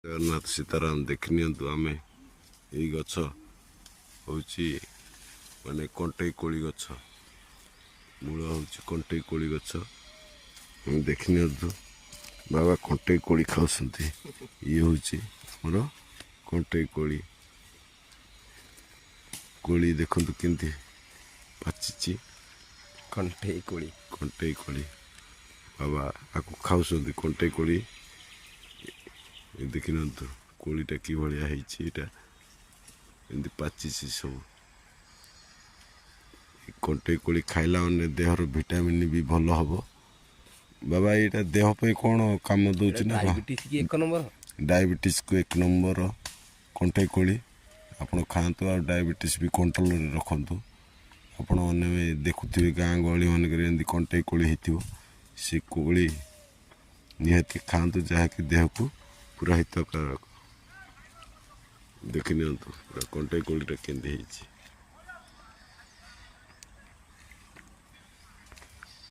ଜଗନ୍ନାଥ ସୀତାରାମ ଦେଖି ନିଅନ୍ତୁ। ଆମେ ଏଇ ଗଛ ହେଉଛି ମାନେ କଣ୍ଟେଇ କୋଳି ଗଛ, ମୂଳ ହେଉଛି କଣ୍ଟେଇ କୋଳି ଗଛ। ଦେଖି ନିଅନ୍ତୁ ବାବା କଣ୍ଟେଇ କୋଳି ଖାଉଛନ୍ତି। ଇଏ ହେଉଛି ଆମର କଣ୍ଟେଇ କୋଳି। କୋଳି ଦେଖନ୍ତୁ କେମିତି ପାଚିଛି। କଣ୍ଟେଇ କୋଳି, କଣ୍ଟେଇ କୋଳି ବାବା ଆକୁ ଖାଉଛନ୍ତି। କଣ୍ଟେଇ କୋଳି ଦେଖି ନିଅନ୍ତୁ କୋଳିଟା କିଭଳିଆ ହେଇଛି। ଏଇଟା ଏମିତି ପାଚିଛି ସବୁ। କଣ୍ଟେଇ କୋଳି ଖାଇଲା ମାନେ ଦେହର ଭିଟାମିନ୍ ବି ଭଲ ହେବ। ବାବା ଏଇଟା ଦେହ ପାଇଁ କ'ଣ କାମ ଦେଉଛି ନା? ଡାଇବେଟିସ୍କୁ 1 ନମ୍ବର କଣ୍ଟେଇ କୋଳି ଆପଣ ଖାଆନ୍ତୁ। ଆଉ ଡାଇବେଟିସ୍ ବି କଣ୍ଟ୍ରୋଲରେ ରଖନ୍ତୁ। ଆପଣମାନେ ଦେଖୁଥିବେ ଗାଁ ଗହଳି ମାନଙ୍କରେ ଏମିତି କଣ୍ଟେଇ କୋଳି ହେଇଥିବ। ସେ କୋଳି ନିହାତି ଖାଆନ୍ତୁ, ଯାହାକି ଦେହକୁ ପୁରା ହିତକାରକ। ଦେଖି ନିଅନ୍ତୁ ପୁରା କଣ୍ଟେଇ କୋଳିଟା କେମିତି ହେଇଛି।